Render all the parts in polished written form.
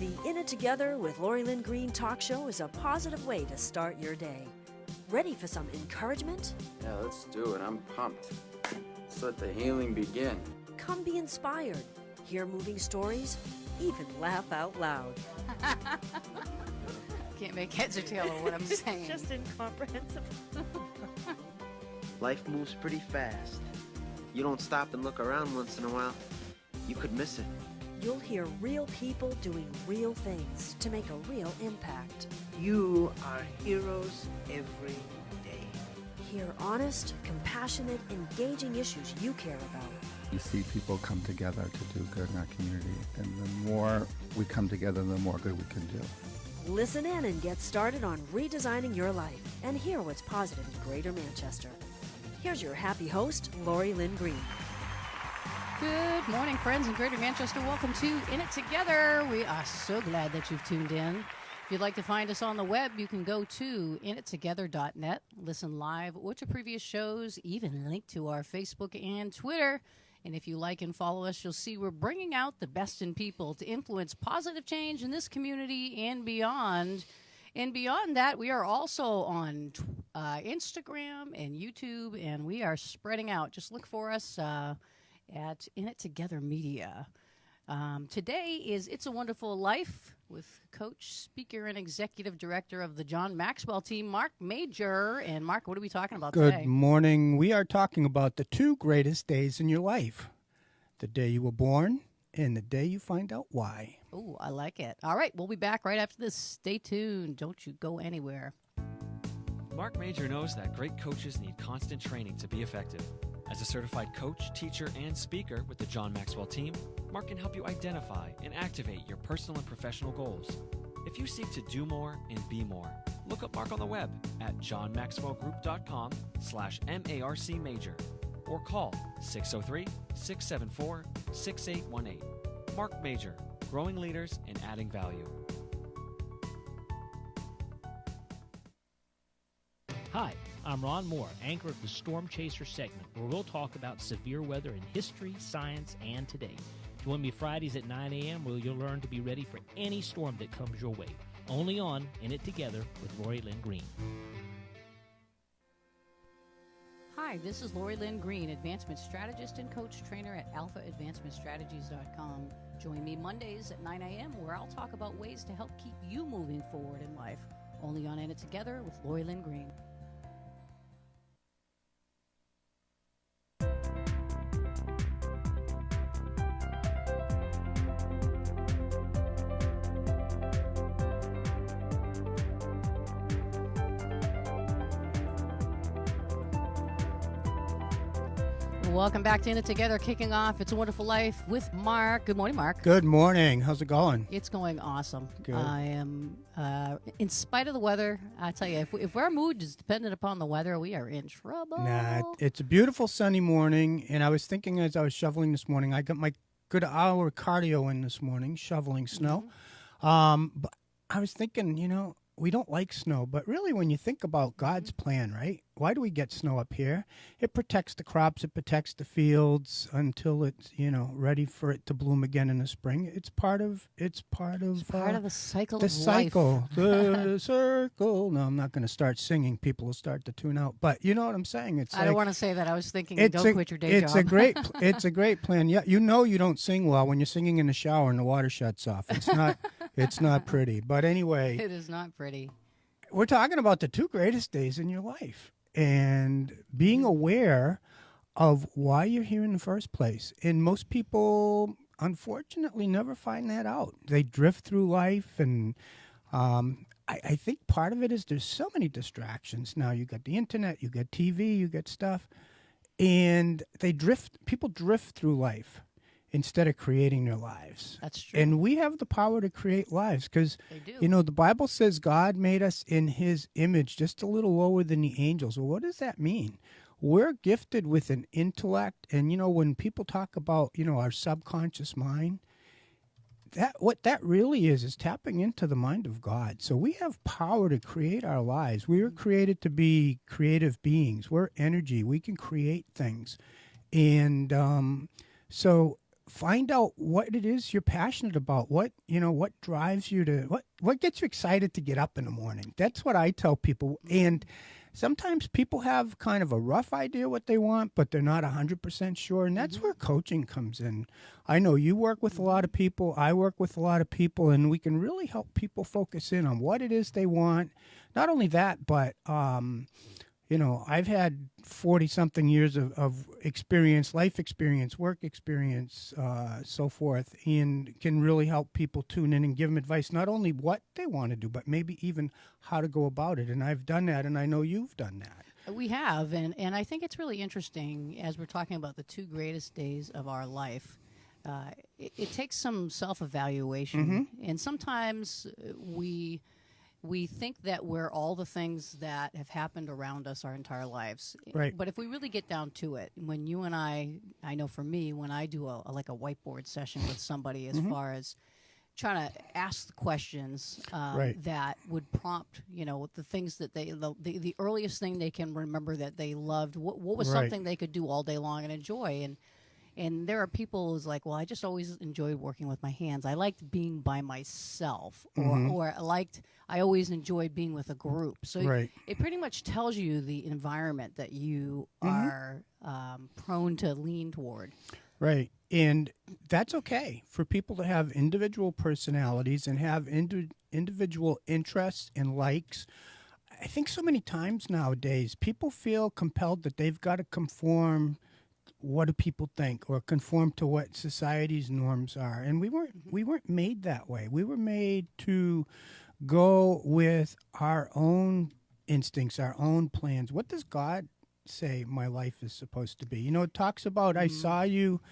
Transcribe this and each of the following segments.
The In It Together with Lori Lynn Green talk show is a positive way to start your day. Ready for some encouragement? Yeah, let's do it. I'm pumped. Let's let the healing begin. Come be inspired, hear moving stories, even laugh out loud. Can't make heads or tail of what I'm saying. It's just incomprehensible. Life moves pretty fast. You don't stop and look around once in a while, you could miss it. You'll hear real people doing real things to make a real impact. You are heroes every day. Hear honest, compassionate, engaging issues you care about. You see people come together to do good in our community, and the more we come together, the more good we can do. Listen in and get started on redesigning your life and hear what's positive in Greater Manchester. Here's your happy host, Lori Lynn Green. Good morning, friends in Greater Manchester. Welcome to In It Together. We are so glad that you've tuned in. If you'd like to find us on the web, you can go to inittogether.net, listen live or to previous shows, even link to our Facebook and Twitter. And if you like and follow us, you'll see we're bringing out the best in people to influence positive change in this community and beyond. And beyond that, we are also on Instagram and YouTube, and we are spreading out. Just look for us at In It Together Media. Today is It's a Wonderful Life with coach, speaker, and executive director of the John Maxwell team, Marc Major. And Marc, what are we talking about today? Good morning. We are talking about the two greatest days in your life. The day you were born and the day you find out why. Oh, I like it. All right, we'll be back right after this. Stay tuned. Don't you go anywhere. Marc Major knows that great coaches need constant training to be effective. As a certified coach, teacher, and speaker with the John Maxwell team, Marc can help you identify and activate your personal and professional goals. If you seek to do more and be more, look up Marc on the web at johnmaxwellgroup.com/MARC Major or call 603-674-6818. Marc Major, growing leaders and adding value. Hi, I'm Ron Moore, anchor of the Storm Chaser segment, where we'll talk about severe weather in history, science, and today. Join me Fridays at 9 a.m. where you'll learn to be ready for any storm that comes your way. Only on In It Together with Lori Lynn Green. Hi, this is Lori Lynn Green, advancement strategist and coach trainer at alphaadvancementstrategies.com. Join me Mondays at 9 a.m. where I'll talk about ways to help keep you moving forward in life. Only on In It Together with Lori Lynn Green. Welcome back to In It Together, kicking off It's a Wonderful Life with Marc. Good morning, Marc. Good morning. How's it going? It's going awesome. Good. I am, in spite of the weather, I tell you, if our mood is dependent upon the weather, we are in trouble. Nah, it's a beautiful sunny morning, and I was thinking as I was shoveling this morning, I got my good hour cardio in this morning, shoveling snow. But I was thinking, we don't like snow, but really when you think about God's plan, right? Why do we get snow up here? It protects the crops, it protects the fields until it's, ready for it to bloom again in the spring. It's part of the cycle the of cycle, life. the circle. No, I'm not going to start singing. People will start to tune out. But you know what I'm saying? I don't want to say that. I was thinking, don't quit your day job. It's a great plan. Yeah, you don't sing well when you're singing in the shower and the water shuts off. It's not pretty. But anyway, it is not pretty. We're talking about the two greatest days in your life and being aware of why you're here in the first place. And most people, unfortunately, never find that out. They drift through life, and I think part of it is there's so many distractions now. You got the internet, you got TV, you got stuff, and people drift through life instead of creating their lives. That's true. And we have the power to create lives because, the Bible says God made us in his image just a little lower than the angels. Well, what does that mean? We're gifted with an intellect. And, when people talk about, our subconscious mind, what that really is tapping into the mind of God. So we have power to create our lives. We were created to be creative beings. We're energy. We can create things. And so find out what it is you're passionate about. What drives you to what gets you excited to get up in the morning. That's what I tell people. And sometimes people have kind of a rough idea what they want, but they're not 100% sure, and that's where coaching comes in. I know you work with a lot of people, I work with a lot of people, and we can really help people focus in on what it is they want. Not only that, but I've had 40-something years of experience, life experience, work experience, so forth, and can really help people tune in and give them advice, not only what they want to do, but maybe even how to go about it. And I've done that, and I know you've done that. We have, and I think it's really interesting as we're talking about the 2 greatest days of our life. It takes some self-evaluation, and sometimes we think that we're all the things that have happened around us our entire lives. Right. But if we really get down to it, when you and I know for me, when I do a whiteboard session with somebody as far as trying to ask the questions that would prompt, the things that the earliest thing they can remember that they loved, what was something they could do all day long and enjoy. And there are people who's like, well, I just always enjoyed working with my hands. I liked being by myself, or I always enjoyed being with a group. So it pretty much tells you the environment that you are prone to lean toward. Right. And that's okay for people to have individual personalities and have individual interests and likes. I think so many times nowadays people feel compelled that they've got to conform. What do people think, or conform to what society's norms are? And we weren't made that way. We were made to go with our own instincts, our own plans. What does God say my life is supposed to be? It talks about I saw you,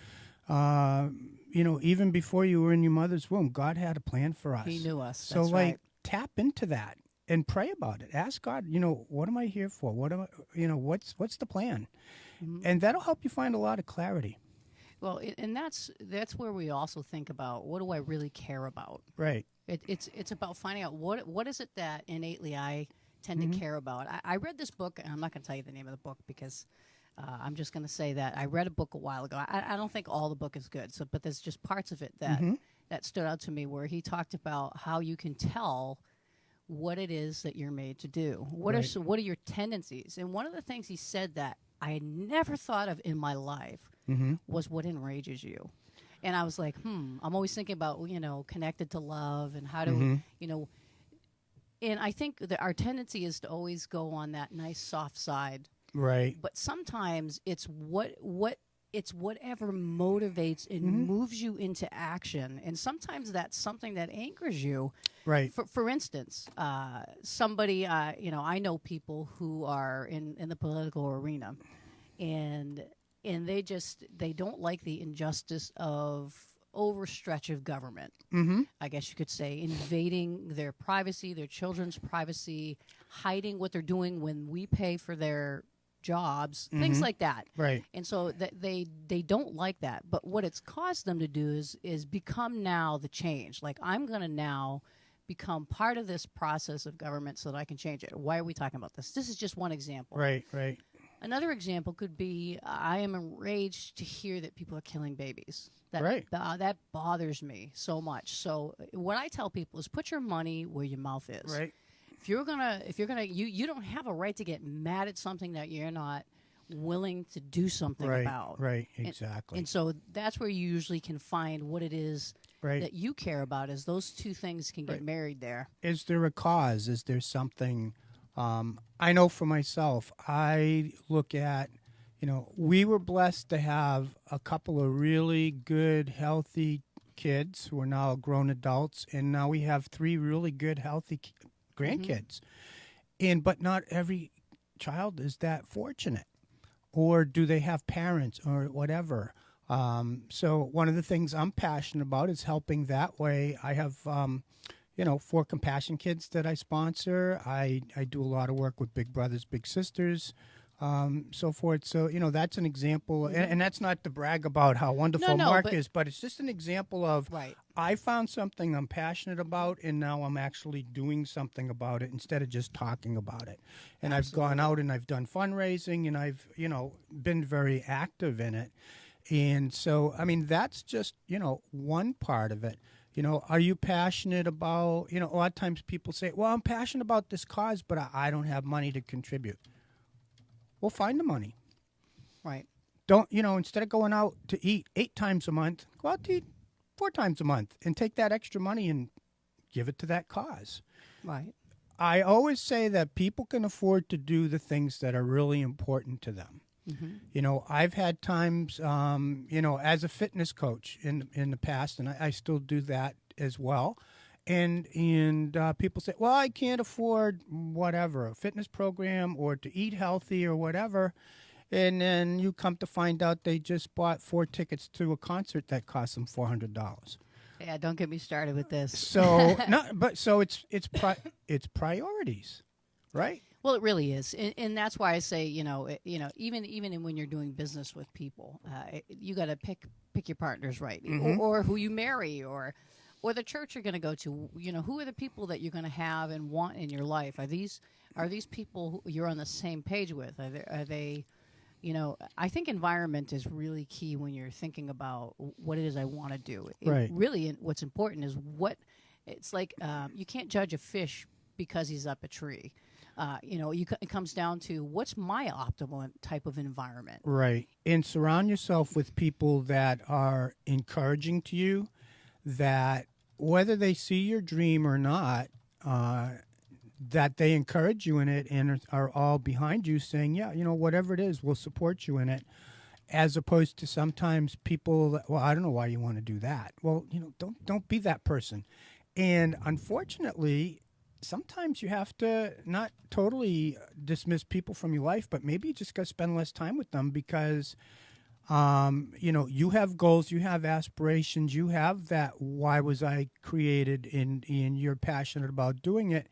even before you were in your mother's womb. God had a plan for us. He knew us. So That's right. tap into that and pray about it. Ask God, what am I here for? What am I, what's the plan? And that'll help you find a lot of clarity. Well, and that's where we also think about, what do I really care about? Right. It's about finding out what is it that innately I tend to care about. I read this book, and I'm not going to tell you the name of the book because I'm just going to say that I read a book a while ago. I don't think all the book is good, but there's just parts of it that stood out to me, where he talked about how you can tell what it is that you're made to do. What are your tendencies? And one of the things he said that I had never thought of in my life was what enrages you. And I was like, I'm always thinking about, connected to love and how to, and I think that our tendency is to always go on that nice soft side. Right. But sometimes it's it's whatever motivates and moves you into action. And sometimes that's something that anchors you. Right. For instance, somebody, I know people who are in the political arena, and they don't like the injustice of overstretch of government. I guess you could say, invading their privacy, their children's privacy, hiding what they're doing when we pay for their jobs, things like that. Right. And so they don't like that. But what it's caused them to do is become now the change. Like, I'm going to now become part of this process of government so that I can change it. Why are we talking about this? This is just one example. Right, right. Another example could be, I am enraged to hear that people are killing babies. That bothers me so much. So what I tell people is, put your money where your mouth is. Right. If you're gonna, you don't have a right to get mad at something that you're not willing to do something about. Right, exactly. And so that's where you usually can find what it is that you care about, is those two things can get married there. Is there a cause? Is there something? I know for myself, I look at, we were blessed to have a couple of really good, healthy kids who are now grown adults, and now we have 3 really good, healthy grandkids. But not every child is that fortunate. Or do they have parents or whatever? So one of the things I'm passionate about is helping that way. I have 4 compassion kids that I sponsor. I do a lot of work with Big Brothers, Big Sisters, so forth. So, that's an example. And that's not to brag about how wonderful Mark is, but it's just an example of I found something I'm passionate about, and now I'm actually doing something about it instead of just talking about it. And I've gone out and I've done fundraising, and I've, been very active in it. And so, I mean, that's just, one part of it. Are you passionate about, a lot of times people say, well, I'm passionate about this cause, but I don't have money to contribute. Well, find the money. Right. Don't, instead of going out to eat 8 times a month, go out to eat 4 times a month and take that extra money and give it to that cause. Right. I always say that people can afford to do the things that are really important to them. Mm-hmm. I've had times, as a fitness coach in the past, and I still do that as well. And people say, well, I can't afford whatever, a fitness program or to eat healthy or whatever. And then you come to find out they just bought 4 tickets to a concert that cost them $400. Yeah, don't get me started with this. So it's priorities, right? Well, it really is, and that's why I say, even when you're doing business with people, you got to pick your partners right, or who you marry, or the church you're going to go to. Who are the people that you're going to have and want in your life? Are these people who you're on the same page with? Are they? I think environment is really key when you're thinking about what it is I want to do. Right. Really, what's important is it's like you can't judge a fish because he's up a tree. It comes down to what's my optimal type of environment. Right. And surround yourself with people that are encouraging to you, that whether they see your dream or not, that they encourage you in it and are all behind you saying, yeah, whatever it is, we'll support you in it. As opposed to sometimes people that, well, I don't know why you want to do that. Well, don't be that person. And unfortunately, sometimes you have to not totally dismiss people from your life, but maybe you just got to spend less time with them because, you have goals, you have aspirations, you have that why was I created and you're passionate about doing it.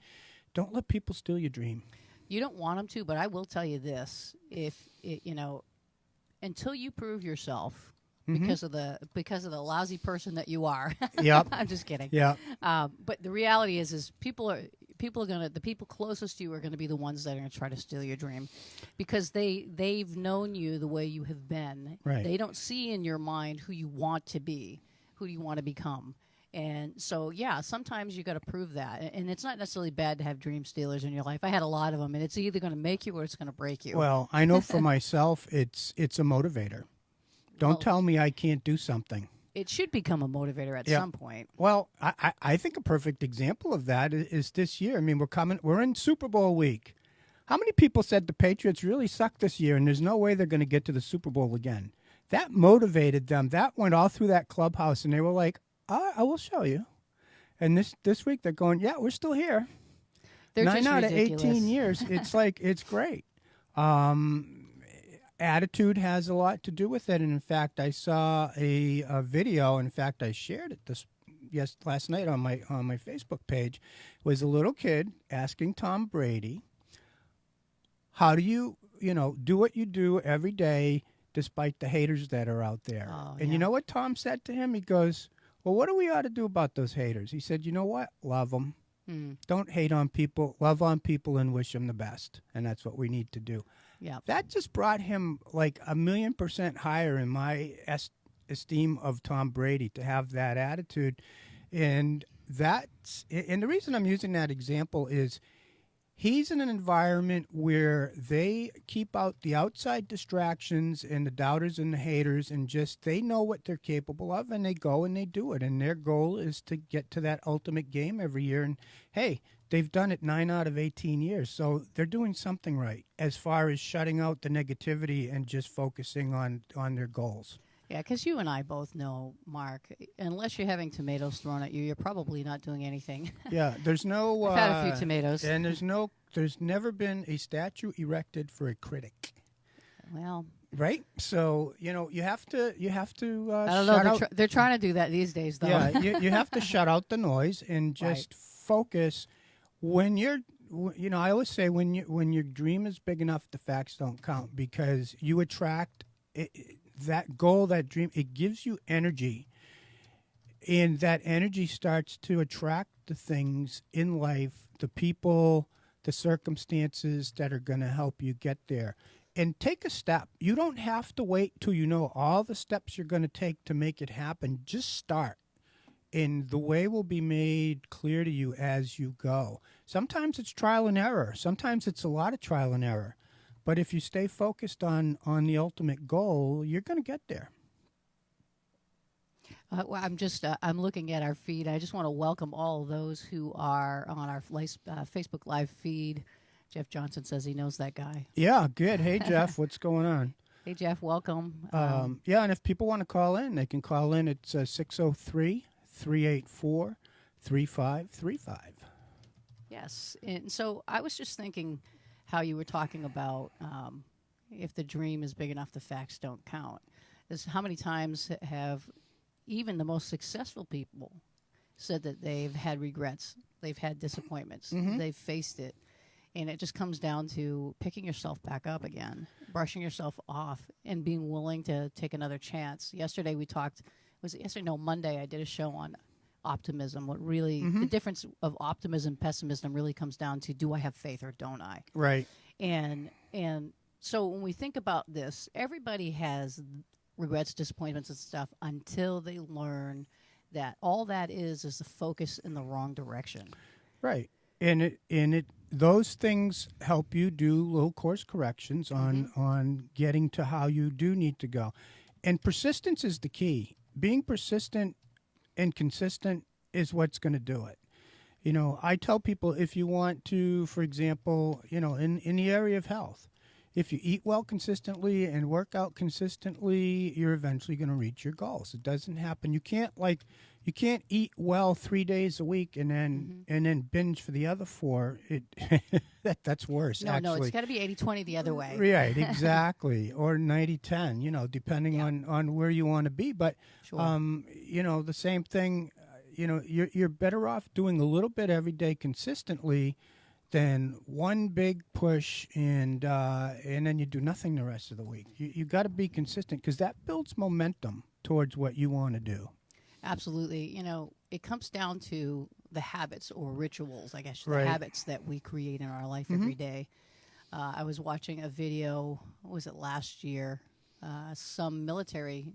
Don't let people steal your dream. You don't want them to, but I will tell you this. Until you prove yourself because of the lousy person that you are. Yep. I'm just kidding. Yeah. But the reality is the people closest to you are gonna be the ones that are gonna try to steal your dream, because they've known you the way you have been. Right. They don't see in your mind who you want to be, who you want to become. And so, yeah, sometimes you got to prove that. And it's not necessarily bad to have dream stealers in your life. I had a lot of them, and it's either going to make you or it's going to break you. Well, I know for myself, it's a motivator. Don't tell me I can't do something. It should become a motivator at some point. Well, I think a perfect example of that is this year. I mean, we're in Super Bowl week. How many people said the Patriots really suck this year and there's no way they're going to get to the Super Bowl again? That motivated them. That went all through that clubhouse, and they were like, I will show you. And this week they're going, yeah, we're still here. They're 9 just out of ridiculous. 18 years. It's like, it's great. Attitude has a lot to do with it. And in fact, I saw a video. In fact, I shared it last night on my Facebook page. It was a little kid asking Tom Brady, how do you do what you do every day despite the haters that are out there? Oh, and you know what Tom said to him? He goes, well, what do we ought to do about those haters? He said, you know what? Love them. Don't hate on people. Love on people and wish them the best. And that's what we need to do. Yeah. That just brought him like 1,000,000% higher in my esteem of Tom Brady to have that attitude. And the reason I'm using that example is he's in an environment where they keep out the outside distractions and the doubters and the haters, and just they know what they're capable of, and they go and they do it. And their goal is to get to that ultimate game every year. And, hey, they've done it 9 out of 18 years, so they're doing something right as far as shutting out the negativity and just focusing on their goals. Yeah, because you and I both know, Mark, unless you're having tomatoes thrown at you, you're probably not doing anything. Yeah, there's no... I've had a few tomatoes. And there's never been a statue erected for a critic. Well... Right? So, you have to I don't know. They're trying to do that these days, though. Yeah, you have to shut out the noise and just focus. When you're... I always say when your dream is big enough, the facts don't count, because you attract... that goal, that dream, it gives you energy. And that energy starts to attract the things in life, the people, the circumstances that are going to help you get there. and take a step. You don't have to wait till you know all the steps you're going to take to make it happen. Just start. And the way will be made clear to you as you go. Sometimes it's trial and error. Sometimes it's a lot of trial and error. But if you stay focused on the ultimate goal, you're going to get there. Well, I'm looking at our feed. I just want to welcome all those who are on our Facebook Live feed. Jeff Johnson says he knows that guy. Yeah, good. Hey, Jeff, what's going on? Hey, Jeff, welcome. Yeah, and if people want to call in, they can call in. It's 603-384-3535. Yes, and so I was just thinking how you were talking about if the dream is big enough, the facts don't count. How many times have even the most successful people said that they've had regrets, they've had disappointments, they've faced it, and it just comes down to picking yourself back up again, brushing yourself off, and being willing to take another chance. Yesterday we talked, Monday I did a show on optimism. What really, the difference of optimism and pessimism really comes down to, do I have faith or don't I? Right. And so when we think about this, everybody has regrets, disappointments, and stuff until they learn that all that is the focus in the wrong direction. Right. And those things help you do little course corrections on getting to how you do need to go. And persistence is the key. Being persistent and consistent is what's going to do it. You know, I tell people, if you want to, for example, you know, in the area of health, if you eat well consistently and work out consistently, you're eventually going to reach your goals. It doesn't happen. You can't eat well 3 days a week and then binge for the other 4. That's worse. No, actually. No, it's got to be 80-20 the other way. Right, exactly, or 90-10. You know, depending on where you want to be. But sure. you know, the same thing. You know, you're better off doing a little bit every day consistently than one big push and then you do nothing the rest of the week. You got to be consistent, because that builds momentum towards what you want to do. Absolutely. You know, it comes down to the habits or rituals, I guess, Right. the habits that we create in our life every day. I was watching a video, what was it, last year? Some military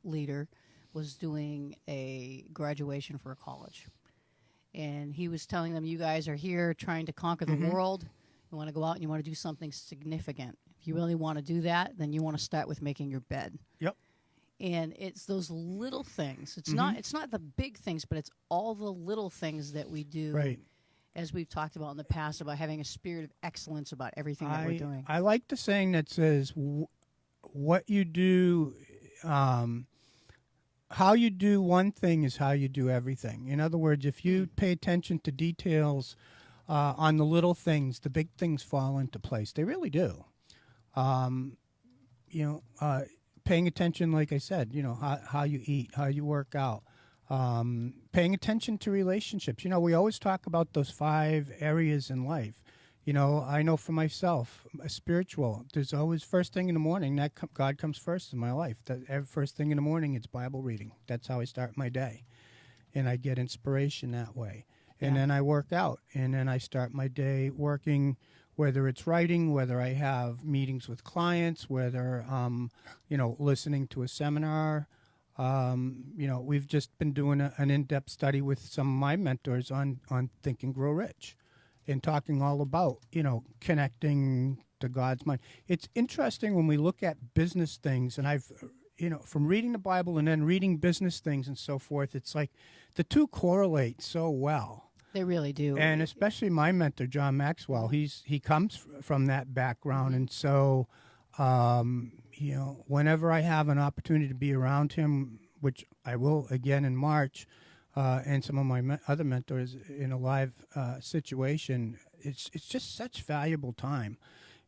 leader was doing a graduation for a college. And he was telling them, you guys are here trying to conquer the world. You want to go out and you want to do something significant. If you really want to do that, then you want to start with making your bed. Yep. And it's those little things. It's not the big things, but it's all the little things that we do. Right. As we've talked about in the past, about having a spirit of excellence about everything that we're doing. I like the saying that says, what you do, how you do one thing is how you do everything. In other words, if you pay attention to details on the little things, the big things fall into place. They really do. You know, paying attention, like I said, you know, how you eat, how you work out, paying attention to relationships. You know, we always talk about those 5 areas in life. You know, I know for myself, spiritual, there's always first thing in the morning, that God comes first in my life. Every first thing in the morning, it's Bible reading. That's how I start my day. And I get inspiration that way. And then I work out. And then I start my day working, whether it's writing, whether I have meetings with clients, whether, you know, listening to a seminar. You know, we've just been doing an in-depth study with some of my mentors on Think and Grow Rich, and talking all about, you know, connecting to God's mind. It's interesting when we look at business things, and I've, you know, from reading the Bible and then reading business things and so forth, it's like the two correlate so well. They really do. And especially my mentor, John Maxwell, he comes from that background. And so, you know, whenever I have an opportunity to be around him, which I will again in March, and some of my other mentors in a live situation, it's just such valuable time.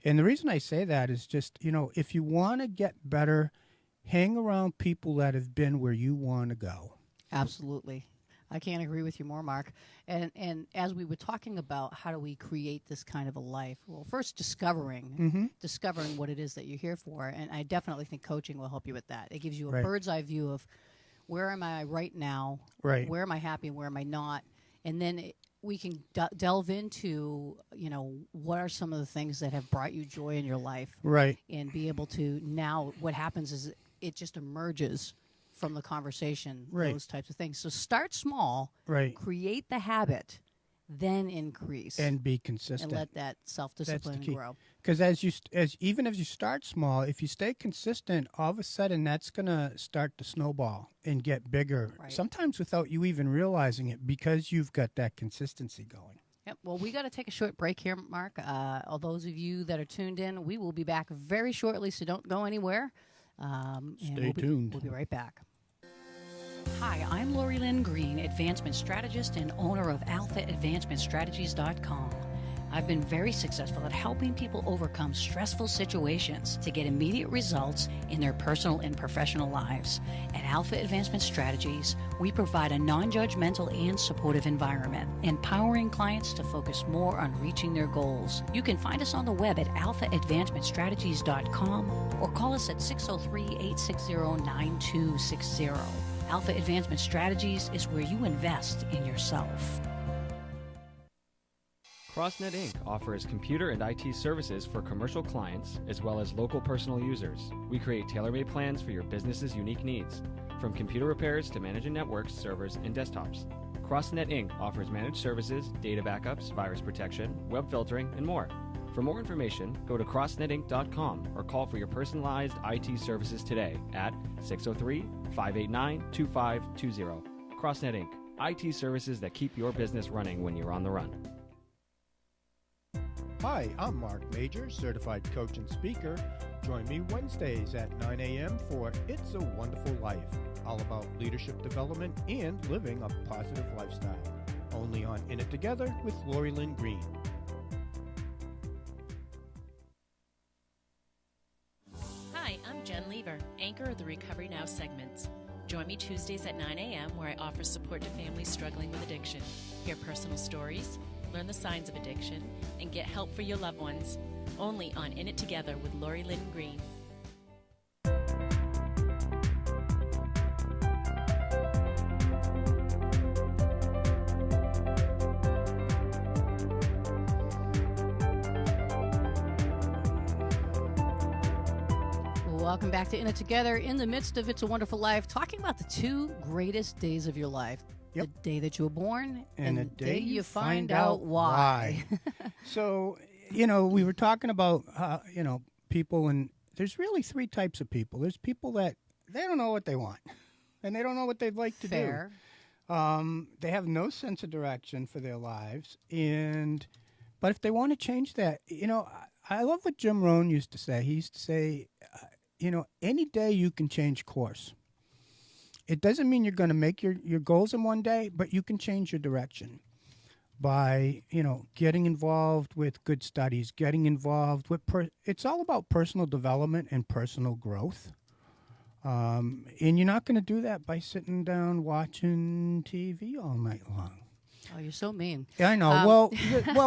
And the reason I say that is just, you know, if you want to get better, hang around people that have been where you want to go. Absolutely. I can't agree with you more, Mark. And as we were talking about how do we create this kind of a life, well, first discovering what it is that you're here for. And I definitely think coaching will help you with that. It gives you a bird's eye view of where am I right now, right? Where am I happy and where am I not? And then we can delve into, what are some of the things that have brought you joy in your life. Right. And be able to, now what happens is it just emerges from the conversation, Right. those types of things. So start small, Right. create the habit, then increase. And be consistent. And let that self-discipline That's the key. grow. Because even if you start small, if you stay consistent, all of a sudden that's going to start to snowball and get bigger. Right. Sometimes without you even realizing it, because you've got that consistency going. Yep. Well, we got to take a short break here, Mark. All those of you that are tuned in, we will be back very shortly, so don't go anywhere. Stay tuned. We'll be right back. Hi, I'm Lori Lynn Green, Advancement Strategist and owner of AlphaAdvancementStrategies.com. I've been very successful at helping people overcome stressful situations to get immediate results in their personal and professional lives. At Alpha Advancement Strategies, we provide a non-judgmental and supportive environment, empowering clients to focus more on reaching their goals. You can find us on the web at alphaadvancementstrategies.com or call us at 603-860-9260. Alpha Advancement Strategies is where you invest in yourself. CrossNet Inc. offers computer and IT services for commercial clients as well as local personal users. We create tailor-made plans for your business's unique needs, from computer repairs to managing networks, servers, and desktops. CrossNet Inc. offers managed services, data backups, virus protection, web filtering, and more. For more information, go to crossnetinc.com or call for your personalized IT services today at 603-589-2520. CrossNet Inc. IT services that keep your business running when you're on the run. Hi, I'm Marc Major, certified coach and speaker. Join me Wednesdays at 9 a.m. for It's a Wonderful Life, all about leadership development and living a positive lifestyle. Only on In It Together with Lori Lynn Green. Hi, I'm Jen Lever, anchor of the Recovery Now segments. Join me Tuesdays at 9 a.m. where I offer support to families struggling with addiction. Hear personal stories, learn the signs of addiction, and get help for your loved ones. Only on In It Together with Lori Lynn Green. Welcome back to In It Together, in the midst of It's a Wonderful Life, talking about the two greatest days of your life. Yep. The day that you were born And the the day you find out why. So, we were talking about, people, and there's really three types of people. There's people that they don't know what they want, and they don't know what they'd like to Fair. do. They have no sense of direction for their lives, but if they want to change that, I love what Jim Rohn used to say. He used to say, any day you can change course. It doesn't mean you're going to make your goals in one day, but you can change your direction by, getting involved with good studies, getting involved with, it's all about personal development and personal growth. And you're not going to do that by sitting down watching TV all night long. Oh, you're so mean. Yeah, I know. Well,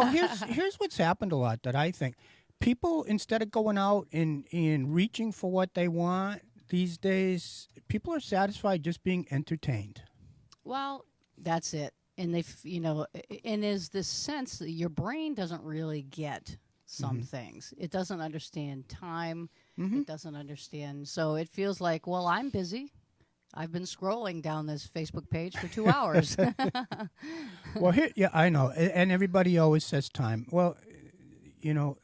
here's what's happened a lot that I think. People, instead of going out and reaching for what they want these days, people are satisfied just being entertained. Well, that's it. And and there's this sense that your brain doesn't really get some things. It doesn't understand time. It doesn't understand. So it feels like, well, I'm busy. I've been scrolling down this Facebook page for 2 hours. Well, I know. And everybody always says time. Well,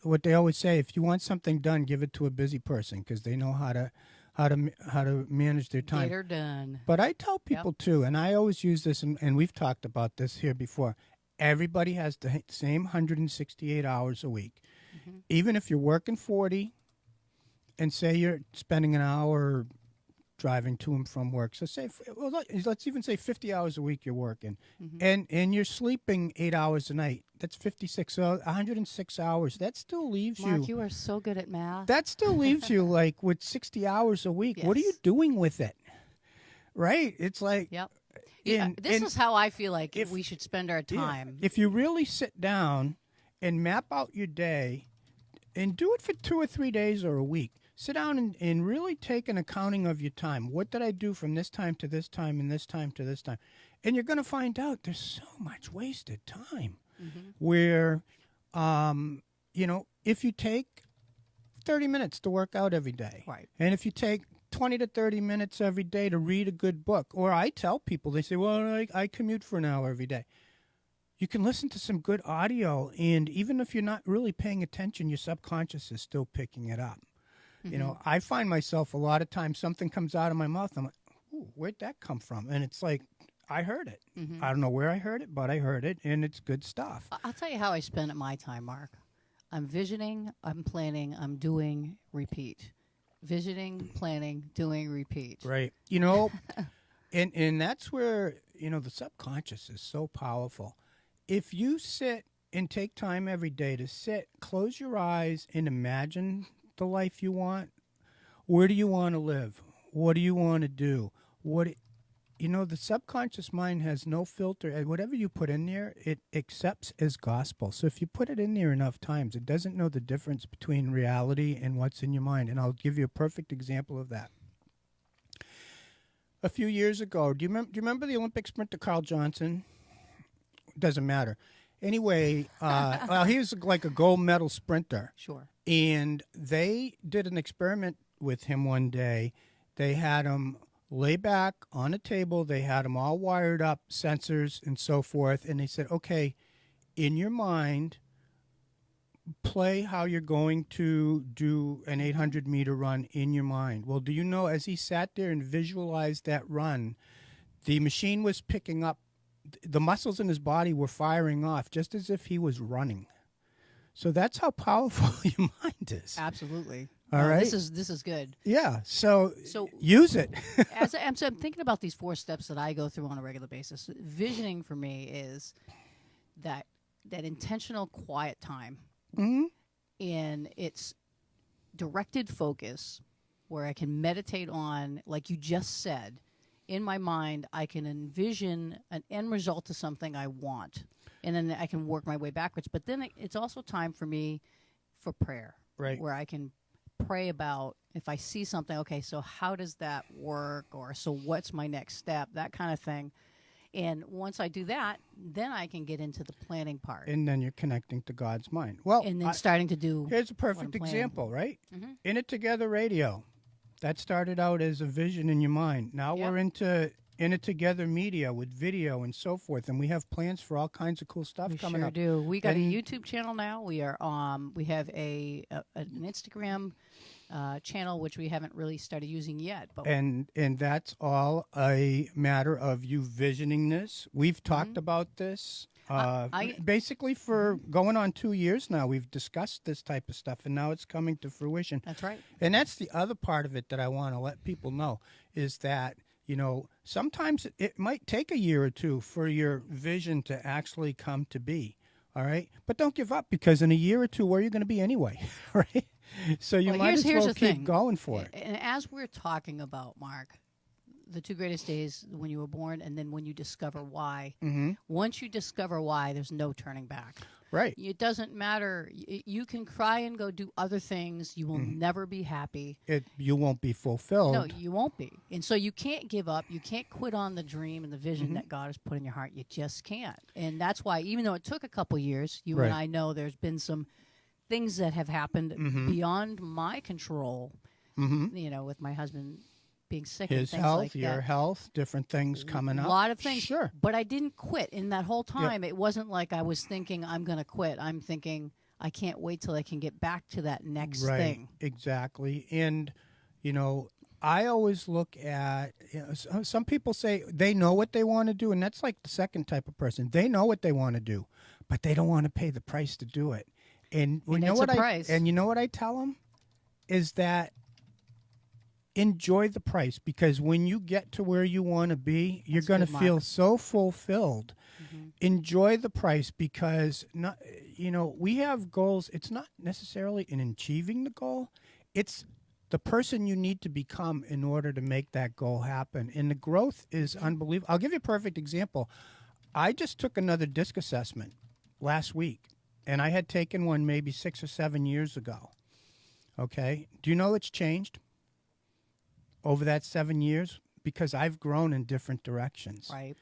what they always say, if you want something done, give it to a busy person because they know how to manage their time. Get her done. But I tell people too, and I always use this, and we've talked about this here before. Everybody has the same 168 hours a week. Even if you're working 40, and say you're spending an hour driving to and from work. So let's even say 50 hours a week you're working, and you're sleeping 8 hours a night. That's 56. So 106 hours. That still leaves Mark, you are so good at math. That still leaves you like with 60 hours a week. Yes. What are you doing with it? Right? It's like. Yep. This is how I feel like we should spend our time. If you really sit down and map out your day and do it for 2 or 3 days or a week, sit down and really take an accounting of your time. What did I do from this time to this time and this time to this time? And you're going to find out there's so much wasted time where, if you take 30 minutes to work out every day, Right. and if you take 20 to 30 minutes every day to read a good book, or I tell people, they say, well, I commute for an hour every day. You can listen to some good audio, and even if you're not really paying attention, your subconscious is still picking it up. I find myself a lot of times something comes out of my mouth, I'm like, ooh, where'd that come from? And it's like, I heard it. I don't know where I heard it, but I heard it, and it's good stuff. I'll tell you how I spend my time, Mark. I'm visioning, I'm planning, I'm doing, repeat. Visioning, planning, doing, repeat. Right. And that's where, the subconscious is so powerful. If you sit and take time every day to sit, close your eyes and imagine the life you want, where do you want to live? What do you want to do? The subconscious mind has no filter. And whatever you put in there, it accepts as gospel. So if you put it in there enough times, it doesn't know the difference between reality and what's in your mind. And I'll give you a perfect example of that. A few years ago, do you remember the Olympic sprinter Carl Johnson? Doesn't matter. Anyway, he was like a gold medal sprinter. Sure. And they did an experiment with him one day. They had him lay back on a table. They had him all wired up, sensors and so forth. And they said, okay, in your mind, play how you're going to do an 800-meter run in your mind. Well, do you know, as he sat there and visualized that run, the machine was picking up, the muscles in his body were firing off just as if he was running. So that's how powerful your mind is. Absolutely. All right. This is good. Yeah. So use it. as I'm thinking about these 4 steps that I go through on a regular basis, visioning for me is that intentional quiet time. And it's directed focus where I can meditate on, like you just said, in my mind, I can envision an end result to something I want. And then I can work my way backwards. But then it's also time for me for prayer. Right. Where I can pray about if I see something, okay, so how does that work? Or so what's my next step? That kind of thing. And once I do that, then I can get into the planning part. And then you're connecting to God's mind. Well, and then starting to do. Here's a perfect example, right? In It Together Radio. That started out as a vision in your mind. Now we're into In It Together Media with video and so forth, and we have plans for all kinds of cool stuff coming up. We sure do. We got a YouTube channel now. We are we have an Instagram channel which we haven't really started using yet. But and that's all a matter of you visioning this. We've talked about this. Basically for going on 2 years now, we've discussed this type of stuff, and now it's coming to fruition. That's right. And that's the other part of it that I want to let people know is that, sometimes it might take a year or two for your vision to actually come to be. All right. But don't give up, because in a year or two, where are you going to be anyway? Right. So you might as well keep going for it. And as we're talking about, Mark, the 2 greatest days when you were born and then when you discover why. Once you discover why, there's no turning back. Right. It doesn't matter. You can cry and go do other things. You will never be happy. You won't be fulfilled. No, you won't be. And so you can't give up. You can't quit on the dream and the vision that God has put in your heart. You just can't. And that's why, even though it took a couple years, you and I know there's been some things that have happened beyond my control, with my husband being sick, his and things health, like your that. health, different things coming up. A lot of things. Sure. But I didn't quit in that whole time. It wasn't like I was thinking I'm going to quit. I'm thinking I can't wait till I can get back to that next thing. Exactly. And, I always look at, some people say they know what they want to do, and that's like the second type of person. They know what they want to do, but they don't want to pay the price to do it. And you know what I tell them is that enjoy the price, because when you get to where you want to be, you're going to feel so fulfilled. Enjoy the price, because we have goals. It's not necessarily in achieving the goal. It's the person you need to become in order to make that goal happen. And the growth is unbelievable. I'll give you a perfect example. I just took another disc assessment last week, and I had taken one maybe 6 or 7 years ago. Okay. Do you know it's changed over that 7 years? Because I've grown in different directions. Right.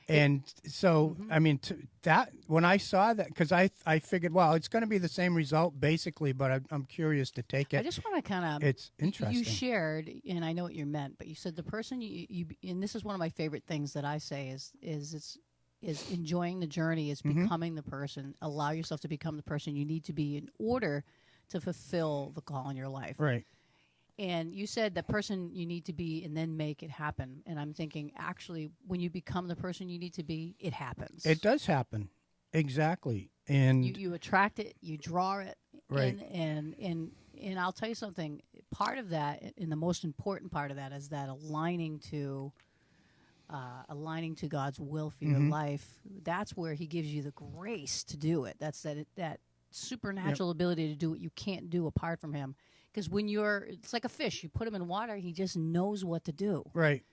And so, I mean, that when I saw that, because I figured, well, it's going to be the same result basically, but I'm curious to take it. I just want to kind of. It's interesting. You shared, and I know what you meant, but you said the person you and this is one of my favorite things that I say is enjoying the journey, is becoming the person. Allow yourself to become the person you need to be in order to fulfill the call in your life. Right. And you said the person you need to be and then make it happen. And I'm thinking, actually, when you become the person you need to be, it happens. It does happen. Exactly. And you attract it, you draw it. Right. And I'll tell you something, part of that, and the most important part of that, is that aligning to God's will for your life. That's where he gives you the grace to do it. That's that supernatural ability to do what you can't do apart from him. Because when it's like a fish. You put him in water, he just knows what to do. Right.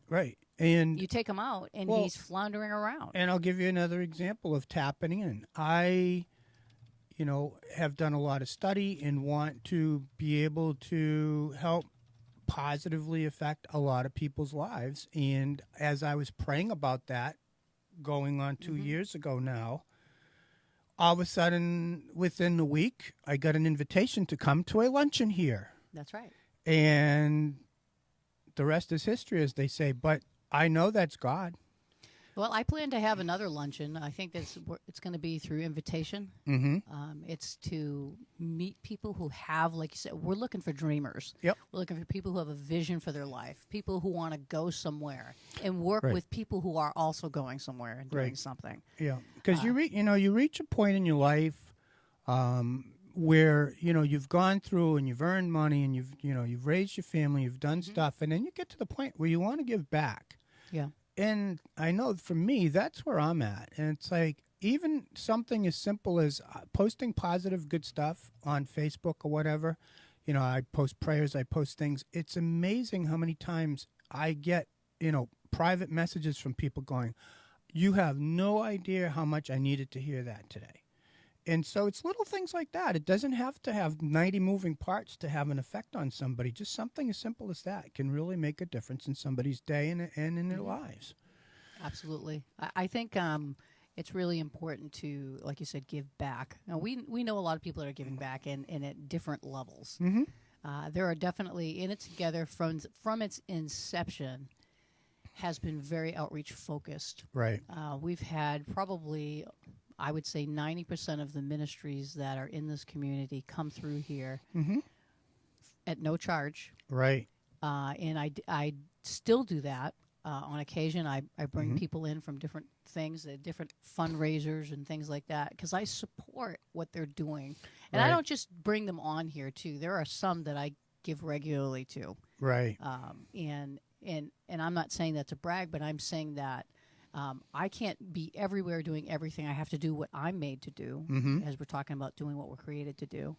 Right. And you take him out, and he's floundering around. And I'll give you another example of tapping in. I, have done a lot of study and want to be able to help positively affect a lot of people's lives. And as I was praying about that, going on 2 years ago now, all of a sudden, within the week, I got an invitation to come to a luncheon here. That's right. And the rest is history, as they say. But I know that's God. Well, I plan to have another luncheon. I think it's going to be through invitation. It's to meet people who have, like you said, we're looking for dreamers. Yep. We're looking for people who have a vision for their life, people who want to go somewhere and work with people who are also going somewhere and doing something. Yeah, because you reach a point in your life where you've gone through and you've earned money and you've raised your family, you've done stuff, and then you get to the point where you want to give back. Yeah. And I know for me, that's where I'm at. And it's like even something as simple as posting positive, good stuff on Facebook or whatever. I post prayers, I post things. It's amazing how many times I get, private messages from people going, you have no idea how much I needed to hear that today. And so it's little things like that. It doesn't have to have 90 moving parts to have an effect on somebody. Just something as simple as that can really make a difference in somebody's day and in their lives. Absolutely. I think it's really important to, like you said, give back. Now, we know a lot of people that are giving back and at different levels. There are definitely, In It Together from its inception has been very outreach focused. Right. We've had probably, I would say 90% of the ministries that are in this community come through here at no charge. Right. And I still do that. On occasion, I bring people in from different things, different fundraisers and things like that, because I support what they're doing. And I don't just bring them on here, too. There are some that I give regularly to. Right. And I'm not saying that to brag, but I'm saying that I can't be everywhere doing everything. I have to do what I'm made to do, as we're talking about doing what we're created to do.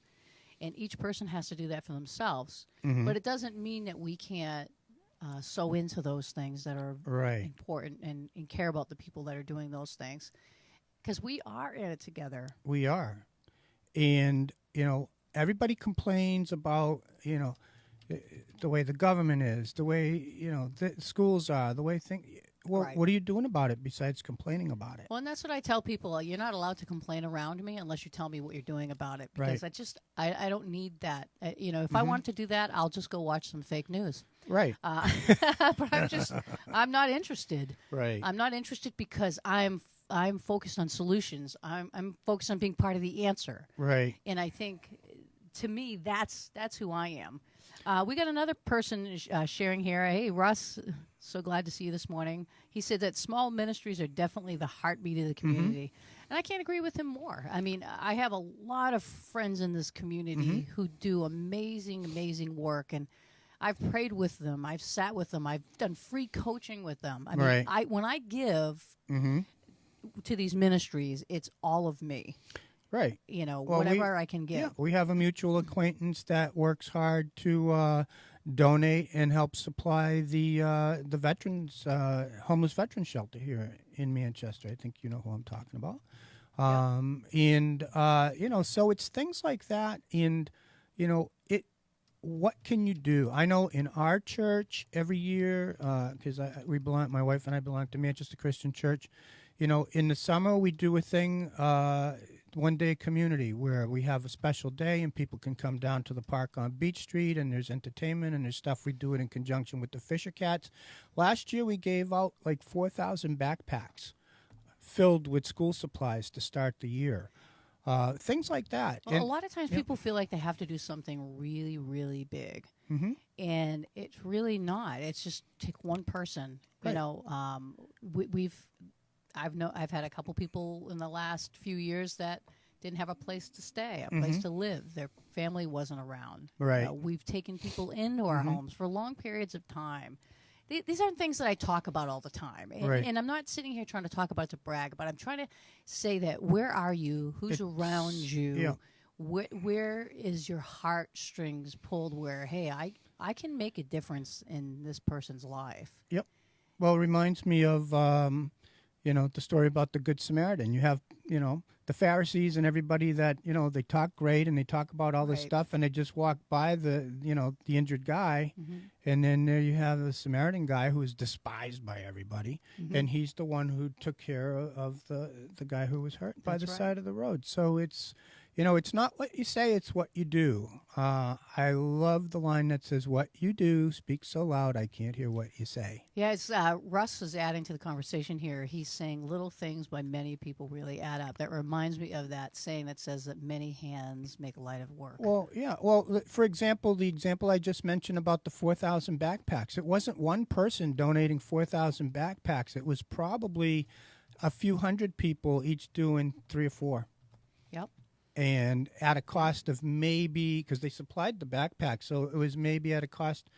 And each person has to do that for themselves. But it doesn't mean that we can't sow into those things that are important and care about the people that are doing those things. Because we are in it together. We are. And, everybody complains about, the way the government is, the way, the schools are, the way things... Well, what are you doing about it besides complaining about it? Well, and that's what I tell people. You're not allowed to complain around me unless you tell me what you're doing about it. Because I don't need that. If I want to do that, I'll just go watch some fake news. Right. But I'm not interested. Right. I'm not interested because I'm focused on solutions. I'm focused on being part of the answer. Right. And I think, to me, that's who I am. We got another person sharing here. Hey, Russ, so glad to see you this morning. He said that small ministries are definitely the heartbeat of the community. And I can't agree with him more. I mean, I have a lot of friends in this community who do amazing, amazing work. And I've prayed with them. I've sat with them. I've done free coaching with them. I mean, when I give to these ministries, it's all of me. Right. Whatever I can give. Yeah, we have a mutual acquaintance that works hard to donate and help supply the veterans, homeless veterans shelter here in Manchester. I think you know who I'm talking about. And, so it's things like that. And, what can you do? I know in our church every year, because my wife and I belong to Manchester Christian Church. In the summer we do a thing, one day community, where we have a special day and people can come down to the park on Beach Street, and there's entertainment and there's stuff. We do it in conjunction with the Fisher Cats. Last year we gave out like 4,000 backpacks filled with school supplies to start the year. Things like that. Well, a lot of times people feel like they have to do something really, really big. Mm-hmm. And it's really not. It's just take one person. Right. I've had a couple people in the last few years that didn't have a place to stay, a place to live. Their family wasn't around. Right. We've taken people into our homes for long periods of time. These aren't things that I talk about all the time. And I'm not sitting here trying to talk about it to brag, but I'm trying to say that where are you? Who's around you? Yeah. Where is your heartstrings pulled where, hey, I can make a difference in this person's life? Yep. Well, it reminds me of, the story about the Good Samaritan. You have, the Pharisees and everybody that, they talk great and they talk about all this stuff, and they just walk by the injured guy. And then there you have the Samaritan guy who is despised by everybody. And he's the one who took care of the guy who was hurt by the side of the road. So it's, it's not what you say, it's what you do. I love the line that says, what you do speaks so loud I can't hear what you say. Yeah, it's Russ is adding to the conversation here. He's saying little things by many people really add up. That reminds me of that saying that says that many hands make light of work. Well, yeah. Well, for example, the example I just mentioned about the 4,000 backpacks, it wasn't one person donating 4,000 backpacks. It was probably a few hundred people each doing 3 or 4. Yep. And at a cost of maybe, because they supplied the backpack, so it was maybe at a cost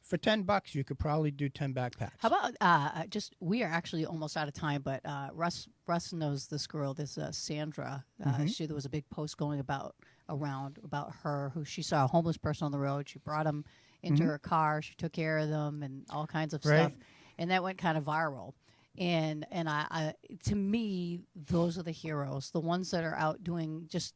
for $10, you could probably do 10 backpacks. How about we are actually almost out of time, but Russ knows this girl, this Sandra. There was a big post going around about her, who she saw a homeless person on the road. She brought him into her car. She took care of them and all kinds of stuff, and that went kind of viral. And I to me, those are the heroes, the ones that are out doing just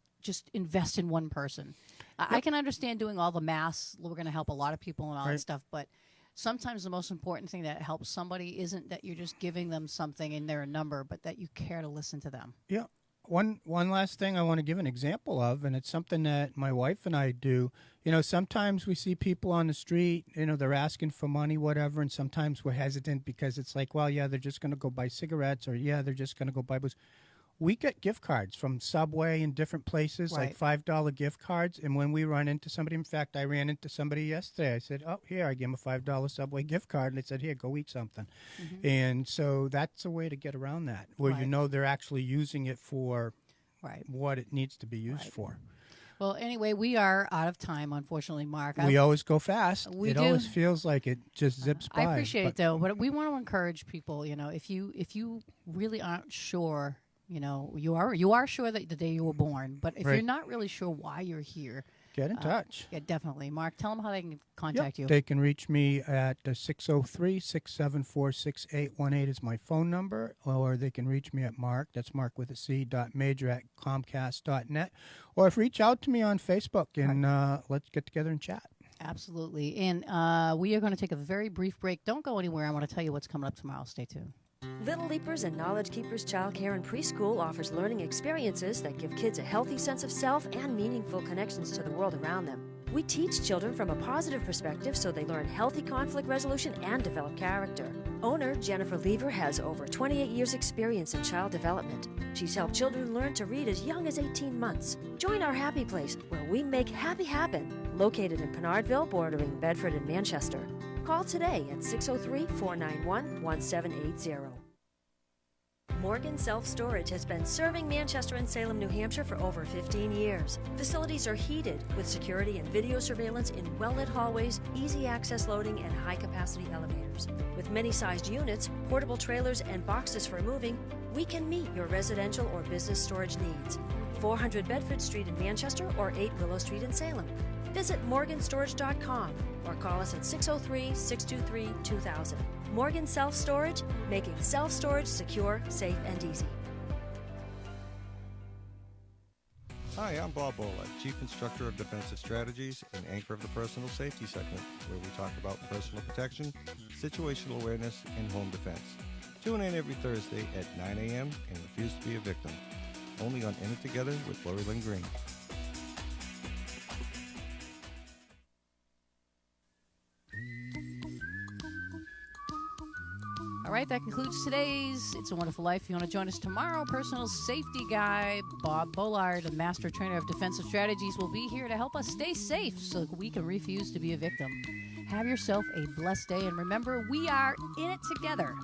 invest in one person. I can understand doing all the mass. We're going to help a lot of people and all that stuff, but sometimes the most important thing that helps somebody isn't that you're just giving them something and they're a number, but that you care to listen to them. Yeah. One last thing I want to give an example of, and it's something that my wife and I do. Sometimes we see people on the street, they're asking for money, whatever, and sometimes we're hesitant because it's like, well, yeah, they're just going to go buy cigarettes, or yeah, they're just going to go buy booze. We get gift cards from Subway and different places, like $5 gift cards. And when we run into somebody, in fact, I ran into somebody yesterday. I said, oh, here, I gave them a $5 Subway gift card. And they said, here, go eat something. And so that's a way to get around that, where they're actually using it for what it needs to be used for. Well, anyway, we are out of time, unfortunately, Mark. We always go fast. It always feels like it just zips by. I appreciate it, though. But we want to encourage people, if you really aren't sure, you are sure that the day you were born, but if you're not really sure why you're here, get in touch. Yeah, definitely. Mark, tell them how they can contact you. They can reach me at 603-674-6818 is my phone number, or they can reach me at Mark, that's Mark with a C, .major at Comcast.net, or reach out to me on Facebook, and let's get together and chat. Absolutely. And we are going to take a very brief break. Don't go anywhere. I want to tell you what's coming up tomorrow. Stay tuned. Little Leapers and Knowledge Keepers Childcare and Preschool offers learning experiences that give kids a healthy sense of self and meaningful connections to the world around them. We teach children from a positive perspective so they learn healthy conflict resolution and develop character. Owner Jennifer Lever has over 28 years' experience in child development. She's helped children learn to read as young as 18 months. Join our happy place where we make happy happen, located in Pinardville, bordering Bedford and Manchester. Call today at 603-491-1780. Morgan Self-Storage has been serving Manchester and Salem, New Hampshire for over 15 years. Facilities are heated with security and video surveillance in well-lit hallways, easy access loading, and high-capacity elevators. With many-sized units, portable trailers, and boxes for moving, we can meet your residential or business storage needs. 400 Bedford Street in Manchester or 8 Willow Street in Salem. Visit morganstorage.com or call us at 603-623-2000. Morgan Self-Storage, making self-storage secure, safe, and easy. Hi, I'm Bob Bola, Chief Instructor of Defensive Strategies and anchor of the Personal Safety segment, where we talk about personal protection, situational awareness, and home defense. Tune in every Thursday at 9 a.m. and refuse to be a victim. Only on In It Together with Lori Lynn Green. All right, that concludes today's It's a Wonderful Life. If you want to join us tomorrow, personal safety guy Bob Bollard, a master trainer of defensive strategies, will be here to help us stay safe so we can refuse to be a victim. Have yourself a blessed day, and remember, we are in it together.